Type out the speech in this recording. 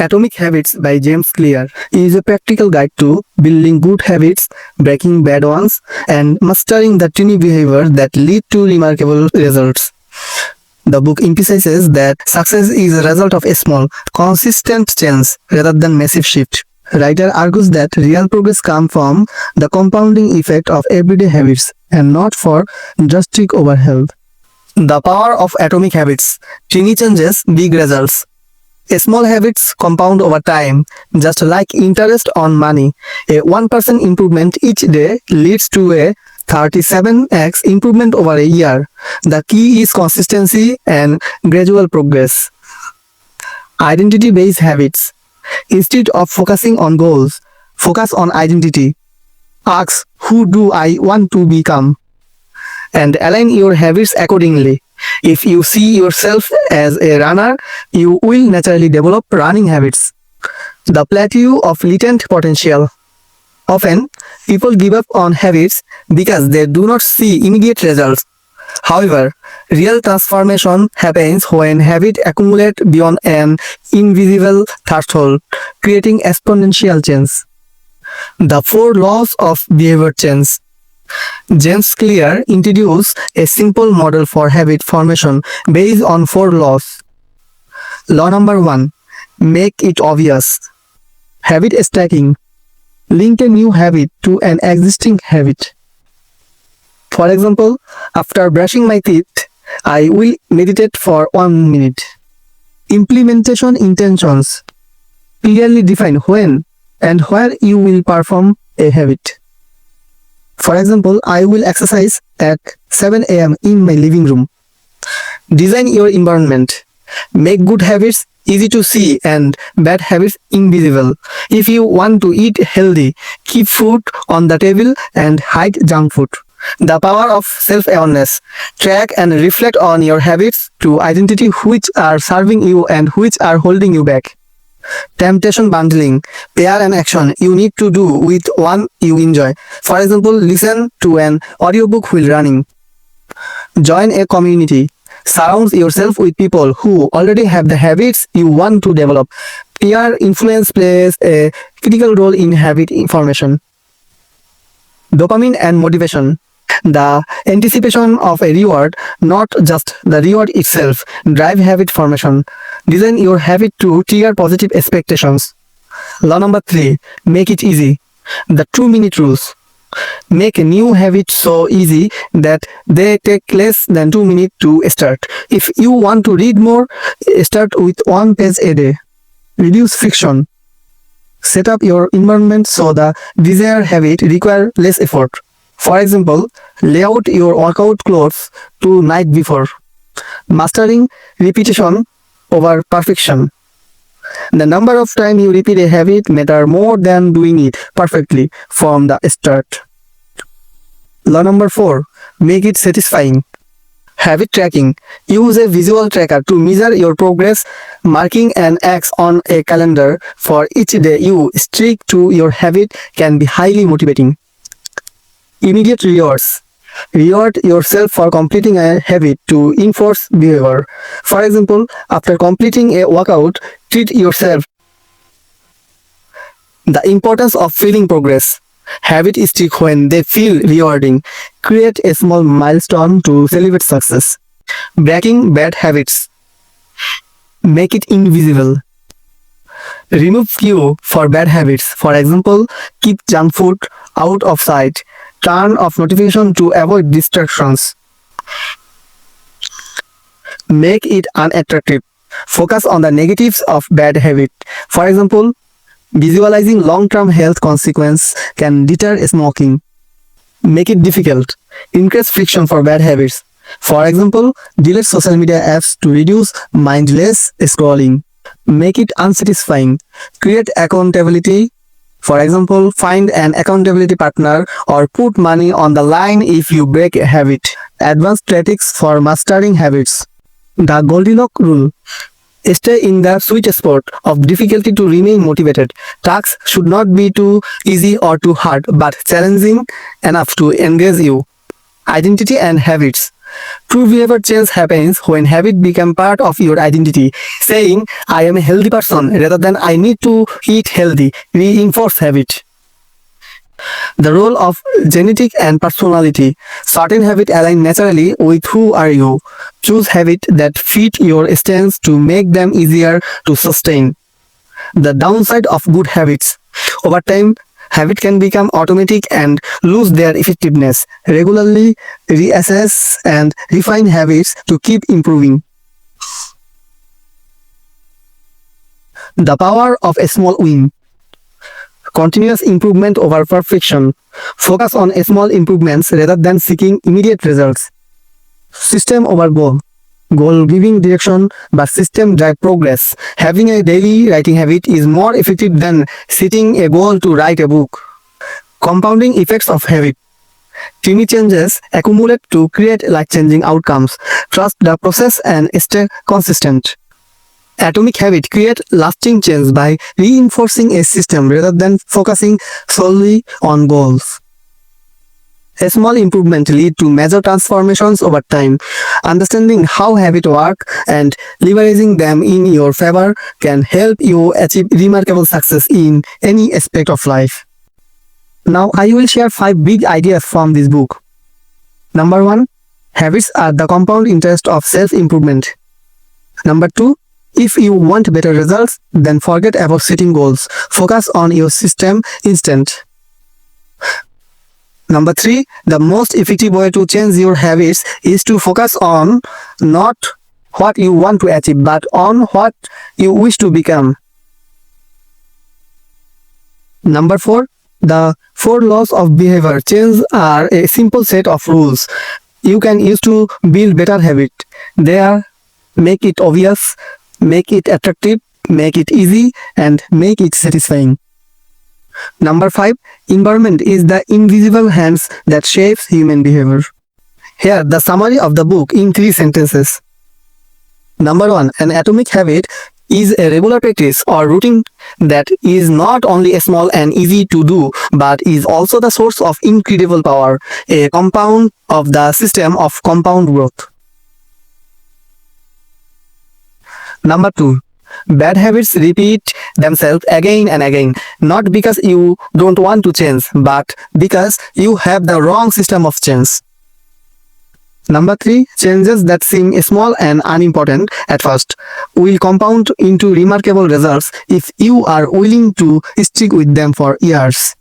Atomic Habits by James Clear is a practical guide to building good habits, breaking bad ones, and mastering the tiny behavior that lead to remarkable results. The book emphasizes that success is a result of a small, consistent change rather than massive shift. Writer argues that real progress comes from the compounding effect of everyday habits and not for drastic overhaul. The power of atomic habits. Tiny changes, big results. Small habits compound over time, just like interest on money. A 1% improvement each day leads to a 37x improvement over a year. The key is consistency and gradual progress. Identity-based habits. Instead of focusing on goals, focus on identity. Ask, who do I want to become? And align your habits accordingly. If you see yourself as a runner, you will naturally develop running habits. The plateau of latent potential. Often, people give up on habits because they do not see immediate results. However, real transformation happens when habits accumulate beyond an invisible threshold, creating exponential change. The 4 laws of behavior change. James Clear introduced a simple model for habit formation based on 4 laws. Law number 1. Make it obvious. Habit stacking. Link a new habit to an existing habit. For example, after brushing my teeth, I will meditate for 1 minute. Implementation intentions. Clearly define when and where you will perform a habit. For example, I will exercise at 7 a.m. in my living room. Design your environment. Make good habits easy to see and bad habits invisible. If you want to eat healthy, keep food on the table and hide junk food. The power of self-awareness. Track and reflect on your habits to identify which are serving you and which are holding you back. Temptation bundling. Pair an action you need to do with one you enjoy. For example, listen to an audiobook while running. Join a community. Surround yourself with people who already have the habits you want to develop. Peer influence plays a critical role in habit formation. Dopamine and motivation. The anticipation of a reward, not just the reward itself, drive habit formation. Design your habit to trigger positive expectations. Law number 3. Make it easy. The 2-minute rules. Make a new habit so easy that they take less than 2 minutes to start. If you want to read more, start with 1 page a day. Reduce friction. Set up your environment so the desired habit requires less effort. For example, lay out your workout clothes to night before. Mastering repetition over perfection. The number of times you repeat a habit matters more than doing it perfectly from the start. Law number 4. Make it satisfying. Habit tracking. Use a visual tracker to measure your progress. Marking an X on a calendar for each day you stick to your habit can be highly motivating. Immediate rewards. Reward yourself for completing a habit to enforce behavior. For example, after completing a workout, treat yourself. The importance of feeling progress. Habits stick when they feel rewarding. Create a small milestone to celebrate success. Breaking bad habits. Make it invisible. Remove cue for bad habits. For example, keep junk food out of sight. Turn off notification to avoid distractions. Make it unattractive. Focus on the negatives of bad habit. For example, visualizing long-term health consequences can deter smoking. Make it difficult. Increase friction for bad habits. For example, delete social media apps to reduce mindless scrolling. Make it unsatisfying. Create accountability. For example, find an accountability partner or put money on the line if you break a habit. Advanced tactics for mastering habits. The Goldilocks rule. Stay in the sweet spot of difficulty to remain motivated. Tasks should not be too easy or too hard, but challenging enough to engage you. Identity and habits. True behavior change happens when habit become part of your identity. Saying, I am a healthy person rather than I need to eat healthy reinforce habit. The role of genetic and personality. Certain habits align naturally with who are you. Choose habits that fit your strengths to make them easier to sustain. The downside of good habits. Over time, habit can become automatic and lose their effectiveness. Regularly reassess and refine habits to keep improving. The power of a small win. Continuous improvement over perfection. Focus on small improvements rather than seeking immediate results. System over goal. Goal giving direction, but system drive progress. Having a daily writing habit is more effective than setting a goal to write a book. Compounding effects of habit. Tiny changes accumulate to create life-changing outcomes. Trust the process and stay consistent. Atomic habit create lasting change by reinforcing a system rather than focusing solely on goals. A small improvement lead to major transformations over time. Understanding how habits work and leveraging them in your favor can help you achieve remarkable success in any aspect of life. Now I will share 5 big ideas from this book. Number 1. Habits are the compound interest of self-improvement. Number 2. If you want better results, then forget about setting goals. Focus on your system instead. Number 3. The most effective way to change your habits is to focus on not what you want to achieve, but on what you wish to become. Number 4. The 4 laws of behavior change are a simple set of rules you can use to build better habits. They are: make it obvious, make it attractive, make it easy, and make it satisfying. Number 5. Environment is the invisible hands that shapes human behavior. Here, the summary of the book in 3 sentences. Number 1. An atomic habit is a regular practice or routine that is not only small and easy to do, but is also the source of incredible power, a compound of the system of compound growth. Number 2. Bad habits repeat themselves again and again, not because you don't want to change, but because you have the wrong system of change. Number 3. Changes that seem small and unimportant at first will compound into remarkable results if you are willing to stick with them for years.